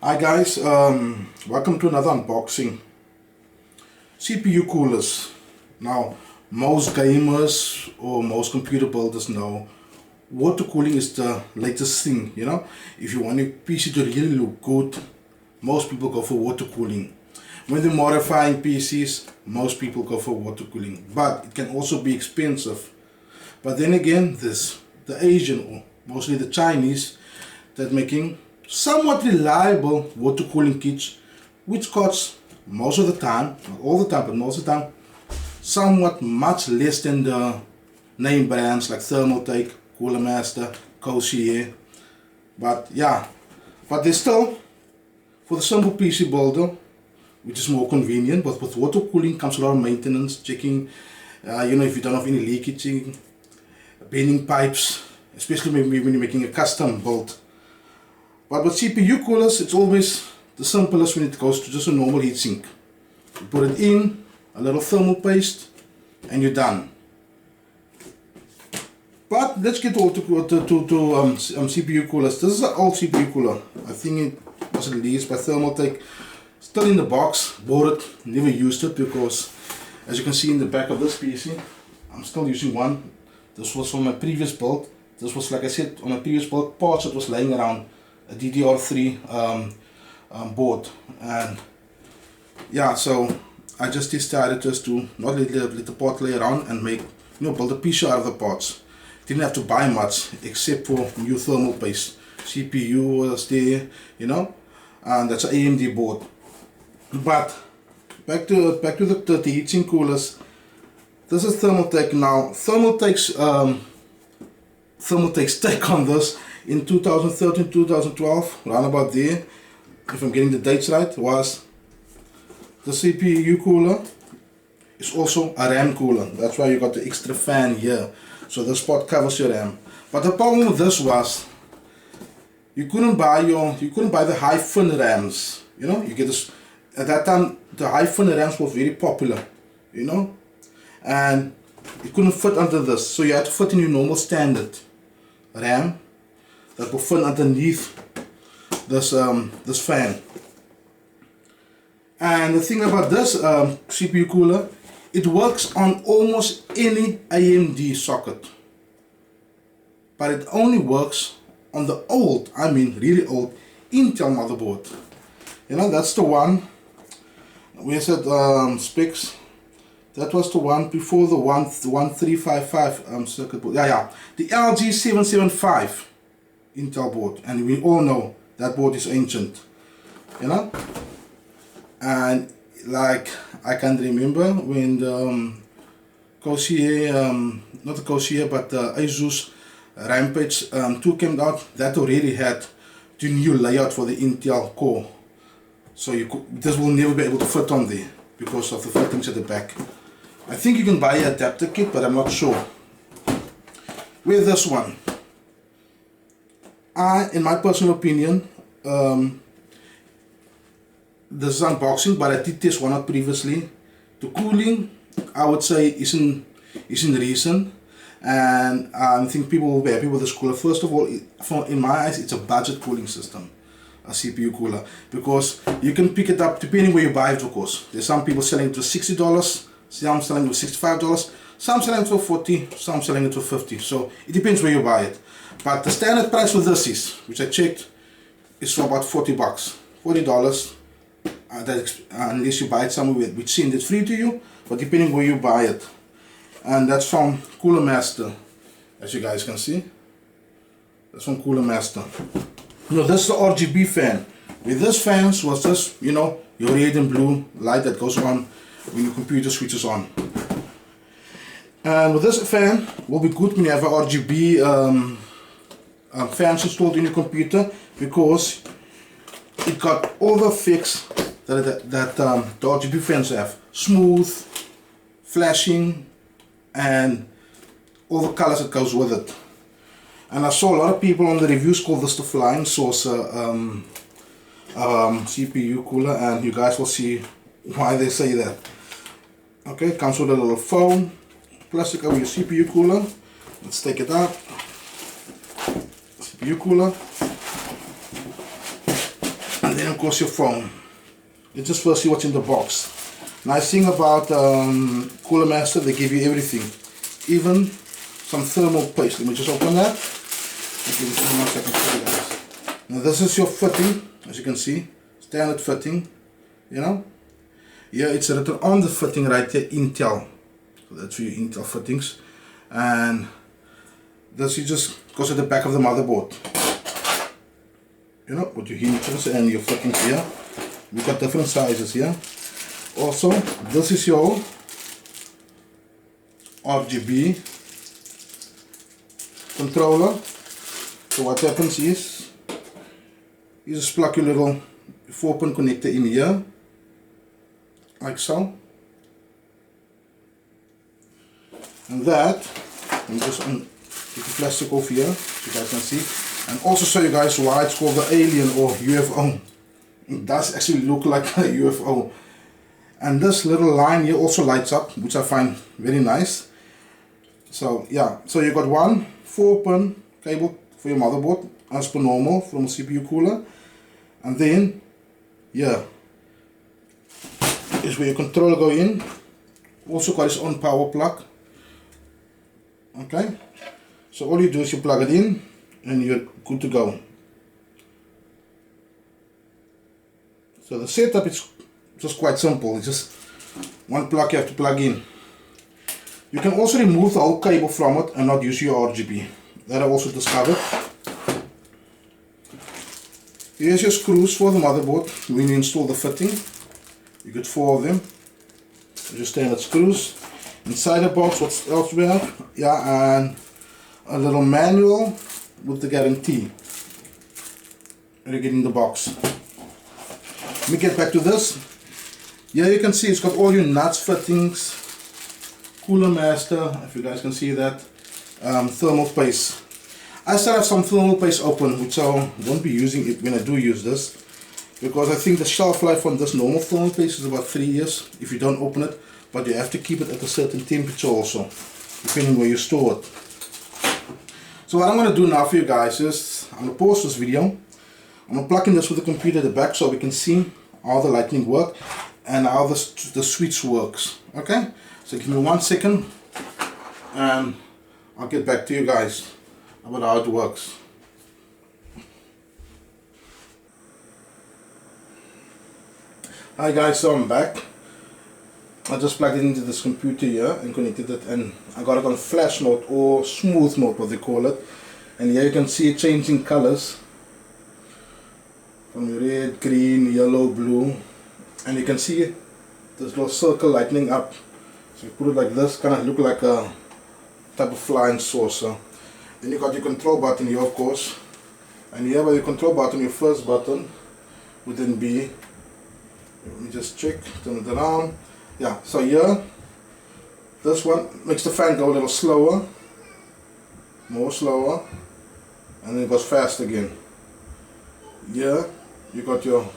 Hi guys, welcome to another unboxing. CPU coolers. Now, most gamers or most computer builders know water cooling is the latest thing, you know. If you want your PC to really look good, most people go for water cooling. When they're modifying PCs, most people go for water cooling, but it can also be expensive. But then again, the Asian or mostly the Chinese that making somewhat reliable water cooling kits, which costs most of the time, not all the time, but most of the time, somewhat much less than the name brands like Thermaltake, Cooler Master, Corsair. But yeah, but they still, for the simple PC builder, which is more convenient, but with water cooling comes a lot of maintenance, checking, if you don't have any leakage, bending pipes, especially maybe when you're making a custom build. But with CPU coolers, it's always the simplest when it goes to just a normal heatsink. You put it in, a little thermal paste, and you're done. But let's get all to CPU coolers. This is an old CPU cooler. I think it was released by Thermaltake. Still in the box, bought it, never used it because, as you can see in the back of this PC, I'm still using one. This was from my previous build. This was, like I said, on my previous build, parts that was laying around. A DDR3 board, and yeah, so I just decided just to not let the part lay around and make, build a PC out of the parts. Didn't have to buy much except for new thermal paste. CPU was there, and that's an AMD board. But back to the heatsink coolers. This is Thermaltake now. Thermaltake's take on this in 2013, 2012, around about there, if I'm getting the dates right, was the CPU cooler is also a RAM cooler. That's why you got the extra fan here. So this part covers your RAM. But the problem with this was you couldn't buy the high fin RAMs. You get this at that time. The high fin RAMs were very popular, and it couldn't fit under this. So you had to fit in your normal standard RAM that will fit underneath this fan. And the thing about this CPU cooler, it works on almost any AMD socket, but it only works on the old, I mean really old, Intel motherboard. That's the one. Where's it specs? That was the one before the 1355 circuit board. Yeah, the LG775 Intel board, and we all know that board is ancient, and like I can't remember when the Corsair, not the Corsair, but the Asus Rampage 2 came out. That already had the new layout for the Intel core, so this will never be able to fit on there because of the fittings at the back. I think you can buy an adapter kit, but I'm not sure. With this one, in my personal opinion, this is unboxing, but I did test one out previously. The cooling, I would say, isn't recent, and I think people will be happy with this cooler. First of all, in my eyes, it's a budget cooling system, a CPU cooler, because you can pick it up depending where you buy it. Of course, there's some people selling it for $60, some selling it for $65, some selling it for $40, some selling it for $50. So it depends where you buy it. But the standard price for this is, which I checked, is for about $40, $40. Unless you buy it somewhere which send it free to you, but depending where you buy it. And that's from Cooler Master, as you guys can see. That's from Cooler Master. This is the RGB fan. With this fans was just, your red and blue light that goes on when your computer switches on. And with this fan, will be good when you have a RGB fans installed in your computer, because it got all the effects that the RGB fans have: smooth, flashing, and all the colors that goes with it. And I saw a lot of people on the reviews call this the flying saucer CPU cooler, and you guys will see why they say that. Okay, it comes with a little foam plastic over your CPU cooler. Let's take it out. CPU cooler. And then of course your phone. Let's just first see what's in the box. Nice thing about Cooler Master, they give you everything, even some thermal paste. Let me just open that. Now this is your fitting, as you can see, standard fitting, you know. Here it's written on the fitting right there, Intel. So that's for your Intel fittings. And this you just goes at the back of the motherboard. You know, with your hinges and your fittings here. We've got different sizes here. Also, this is your RGB controller. So what happens is, you just plug your little 4-pin connector in here, like so. And that, I'm just take the plastic off here, so you guys can see. And also show you guys why it's called the alien or UFO. It does actually look like a UFO. And this little line here also lights up, which I find very nice. So yeah, so you got one 4-pin cable for your motherboard as per normal from a CPU cooler. And then here is where your controller go in. Also got its own power plug. Okay, so all you do is you plug it in and you're good to go. So the setup is just quite simple. It's just one plug you have to plug in. You can also remove the whole cable from it and not use your RGB. That I also discovered. Here's your screws for the motherboard when you install the fitting. You get 4 of them. Just standard screws. Inside the box, what else we have? Yeah, and a little manual with the guarantee. And you get in the box. Let me get back to this. Here you can see it's got all your nuts, fittings, Cooler Master, if you guys can see that, thermal paste. I still have some thermal paste open, which I won't be using it when I do use this, because I think the shelf life on this normal thermal paste is about 3 years if you don't open it, but you have to keep it at a certain temperature also, depending where you store it. So what I'm going to do now for you guys is, I'm going to pause this video, I'm going to plug in this with the computer at the back so we can see how the lightning works and how the switch works. Okay, so give me 1 second and I'll get back to you guys about how it works. Hi guys, so I'm back. I just plugged it into this computer here and connected it, and I got it on flash mode or smooth mode, what they call it. And here you can see it changing colors from red, green, yellow, blue, and you can see this little circle lightening up. So you put it like this, kind of look like a type of flying saucer. Then you got your control button here, of course, and here by your control button, your first button would then be, let me just check, turn it around. Yeah, so here, this one makes the fan go a little slower, more slower, and then it goes fast again. Here, you got your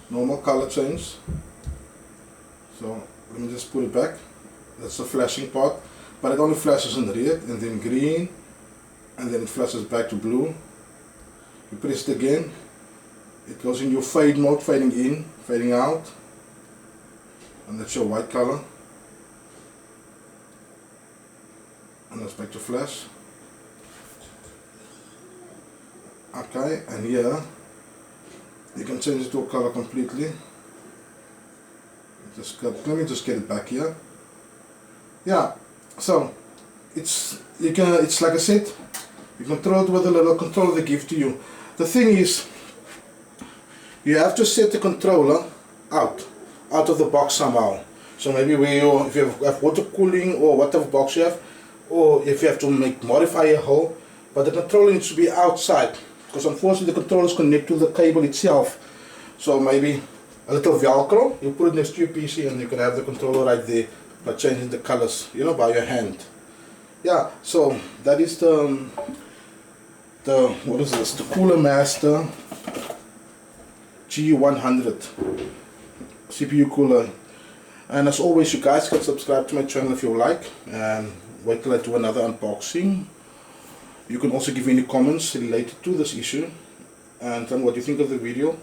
normal color change. So let me just put it back. That's the flashing part, but it only flashes in red and then green, and then it flashes back to blue. You press it again, it goes in your fade mode, fading in, fading out, and that's your white color, and that's back to flash. Okay, and here you can change it to a color completely. Let me just get it back here. Yeah, so it's like I said, you control it with a little controller they give to you. The thing is, you have to set the controller out of the box somehow. So maybe if you have water cooling or whatever box you have, or if you have to modify a hole, but the controller needs to be outside, because unfortunately the controllers connect to the cable itself. So maybe a little Velcro, you put it next to your PC and you can have the controller right there by changing the colors, you know, by your hand. Yeah, so that is the what is this? The Cooler Master G100 CPU cooler. And as always, you guys can subscribe to my channel if you like, and wait till I do another unboxing. You can also give any comments related to this issue and tell me what you think of the video.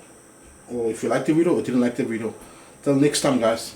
or if you liked the video or didn't like the video. Till next time, guys.